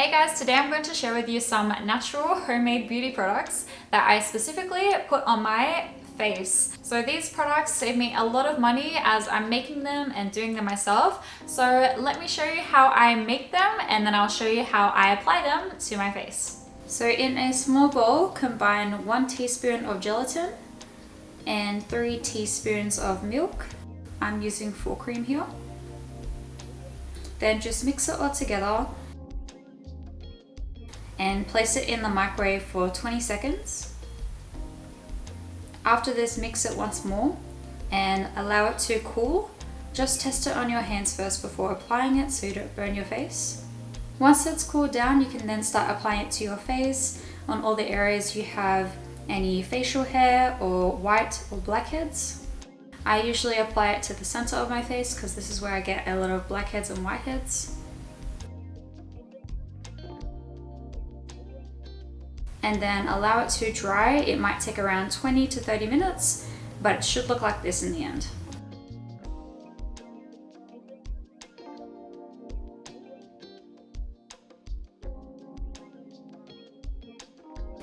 Hey guys, today I'm going to share with you some natural homemade beauty products that I specifically put on my face. So these products save me a lot of money as I'm making them and doing them myself. So let me show you how I make them and then I'll show you how I apply them to my face. So in a small bowl, combine 1 teaspoon of gelatin and 3 teaspoons of milk. I'm using full cream here. Then just mix it all together and place it in the microwave for 20 seconds. After this, mix it once more and allow it to cool. Just test it on your hands first before applying it so you don't burn your face. Once it's cooled down, you can then start applying it to your face on all the areas you have any facial hair or white or blackheads. I usually apply it to the center of my face because this is where I get a lot of blackheads and whiteheads. And then allow it to dry. It might take around 20 to 30 minutes, but it should look like this in the end.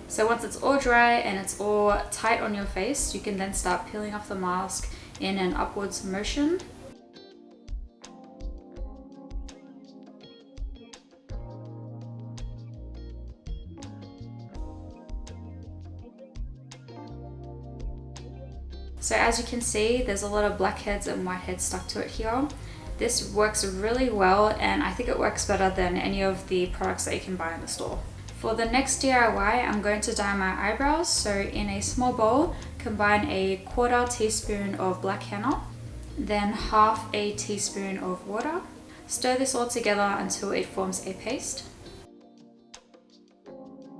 So once it's all dry and it's all tight on your face, you can then start peeling off the mask in an upwards motion. So as you can see, there's a lot of blackheads and whiteheads stuck to it here. This works really well and I think it works better than any of the products that you can buy in the store. For the next DIY, I'm going to dye my eyebrows. So in a small bowl, combine a 1/4 teaspoon of black henna, then 1/2 teaspoon of water. Stir this all together until it forms a paste.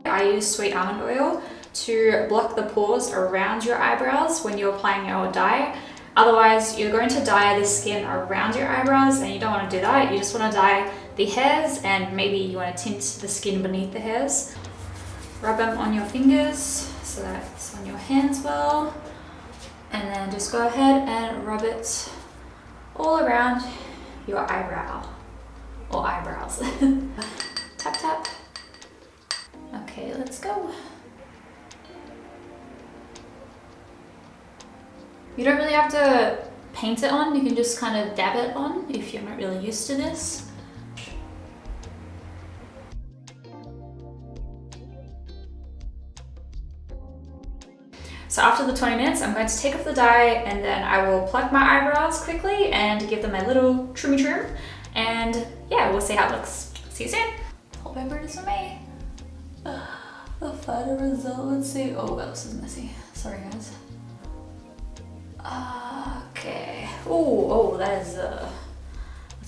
I use sweet almond oil to block the pores around your eyebrows when you're applying your dye. Otherwise, you're going to dye the skin around your eyebrows and you don't want to do that. You just want to dye the hairs and maybe you want to tint the skin beneath the hairs. Rub them on your fingers so that it's on your hands well. And then just go ahead and rub it all around your eyebrow or eyebrows. Tap, tap. Okay, let's go. You don't really have to paint it on, you can just kind of dab it on if you're not really used to this. So after the 20 minutes, I'm going to take off the dye and then I will pluck my eyebrows quickly and give them a little trimmy trim. And yeah, we'll see how it looks. See you soon. Hope everyone is for me. The final result, let's see. Oh, well, this is messy. Sorry guys. Okay. Oh, that's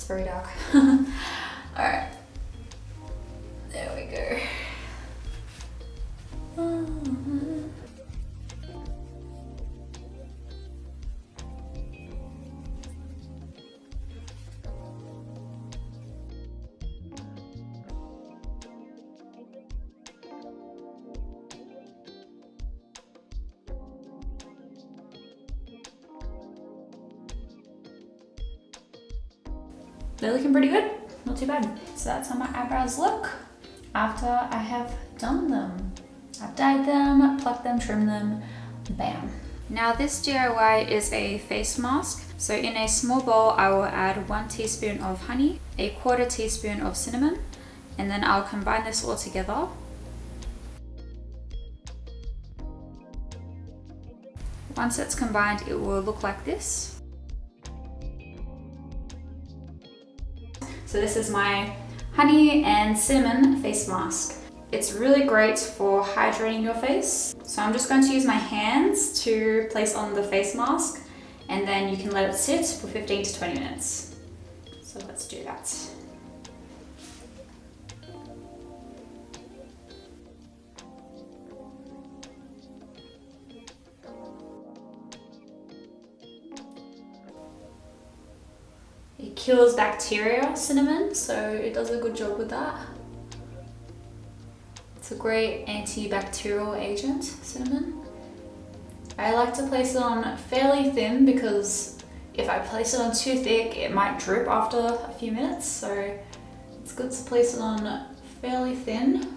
very dark. Alright. There we go. They're looking pretty good, not too bad. So that's how my eyebrows look after I have done them. I've dyed them, plucked them, trimmed them, bam. Now this DIY is a face mask. So in a small bowl, I will add 1 teaspoon of honey, a 1/4 teaspoon of cinnamon, and then I'll combine this all together. Once it's combined, it will look like this. So this is my honey and cinnamon face mask. It's really great for hydrating your face. So I'm just going to use my hands to place on the face mask and then you can let it sit for 15 to 20 minutes. So let's do that. It kills bacteria, cinnamon, so it does a good job with that. It's a great antibacterial agent, cinnamon. I like to place it on fairly thin because if I place it on too thick, it might drip after a few minutes, so it's good to place it on fairly thin.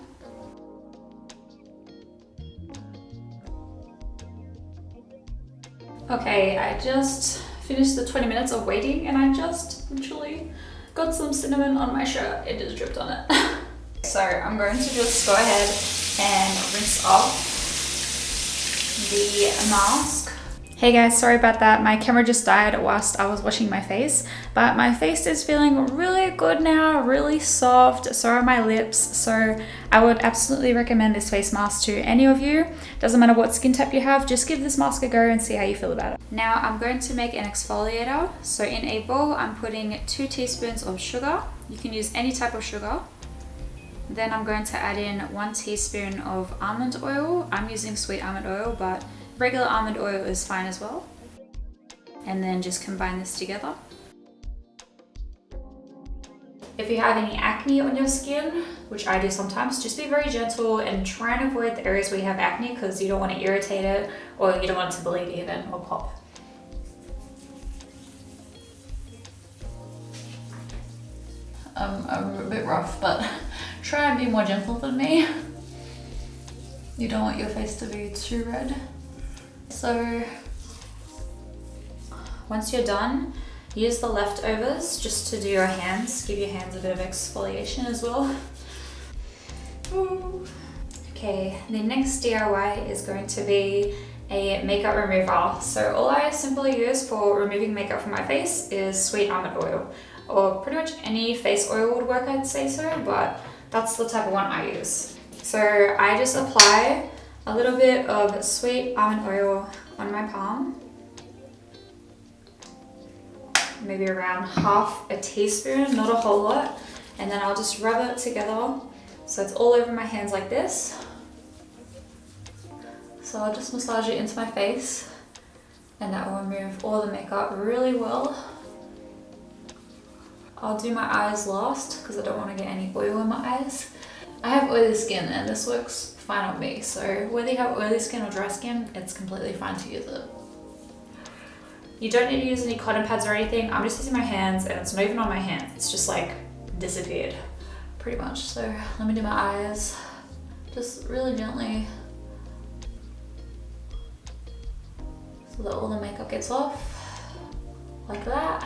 Okay, I just finished the 20 minutes of waiting and I just literally got some cinnamon on my shirt. It just dripped on it. So I'm going to just go ahead and rinse off the mask. Hey guys, sorry about that. My camera just died whilst I was washing my face, but my face is feeling really good now, really soft. So are my lips. So I would absolutely recommend this face mask to any of you. Doesn't matter what skin type you have, just give this mask a go and see how you feel about it. Now I'm going to make an exfoliator. So in a bowl, I'm putting 2 teaspoons of sugar. You can use any type of sugar. Then I'm going to add in 1 teaspoon of almond oil. I'm using sweet almond oil, but regular almond oil is fine as well. And then just combine this together. If you have any acne on your skin, which I do sometimes, just be very gentle and try and avoid the areas where you have acne because you don't want to irritate it or you don't want it to bleed even or pop. I'm a bit rough, but try and be more gentle than me. You don't want your face to be too red. So once you're done, use the leftovers just to do your hands. Give your hands a bit of exfoliation as well. Ooh. Okay, the next DIY is going to be a makeup remover. So all I simply use for removing makeup from my face is sweet almond oil, or pretty much any face oil would work, I'd say so, but that's the type of one I use. So I just apply a little bit of sweet almond oil on my palm, maybe around half a teaspoon, not a whole lot, and then I'll just rub it together so it's all over my hands like this. So I'll just massage it into my face and that will remove all the makeup really well. I'll do my eyes last because I don't want to get any oil in my eyes. I have oily skin and this works fine on me, so whether you have oily skin or dry skin, it's completely fine to use it. You don't need to use any cotton pads or anything. I'm just using my hands and it's not even on my hands. It's just like disappeared pretty much. So let me do my eyes just really gently so that all the makeup gets off like that.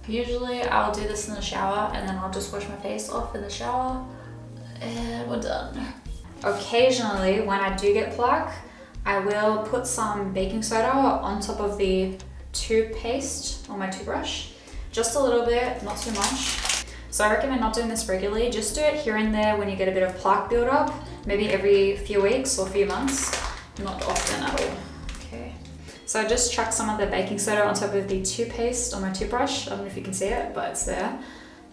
Usually I'll do this in the shower and then I'll just wash my face off in the shower and we're done. Occasionally when I do get plaque, I will put some baking soda on top of the toothpaste on my toothbrush. Just a little bit, not too much. So I recommend not doing this regularly, just do it here and there when you get a bit of plaque buildup, maybe every few weeks or few months, not often at all. Okay. So I just chuck some of the baking soda on top of the toothpaste on my toothbrush. I don't know if you can see it, but it's there.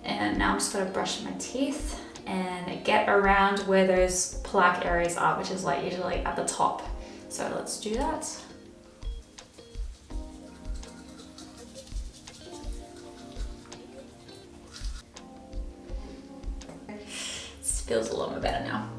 And now I'm just gonna brush my teeth and get around where those plaque areas are, which is like usually at the top. So let's do that. This feels a lot more better now.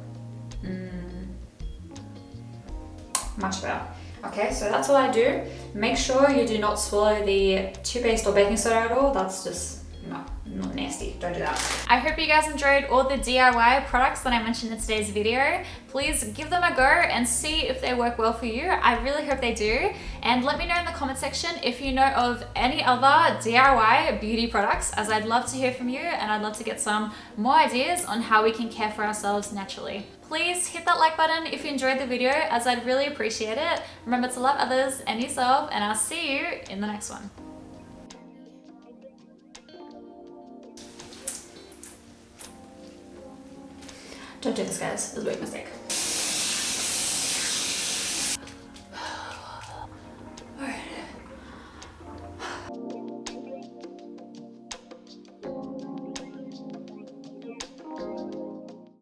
Much better. Okay, so that's what I do. Make sure you do not swallow the toothpaste or baking soda at all. That's just not nasty. Don't do that. I hope you guys enjoyed all the DIY products that I mentioned in today's video. Please give them a go and see if they work well for you. I really hope they do. And let me know in the comment section if you know of any other DIY beauty products, as I'd love to hear from you and I'd love to get some more ideas on how we can care for ourselves naturally. Please hit that like button if you enjoyed the video, as I'd really appreciate it. Remember to love others and yourself, and I'll see you in the next one. Don't do this, guys. It's a big mistake.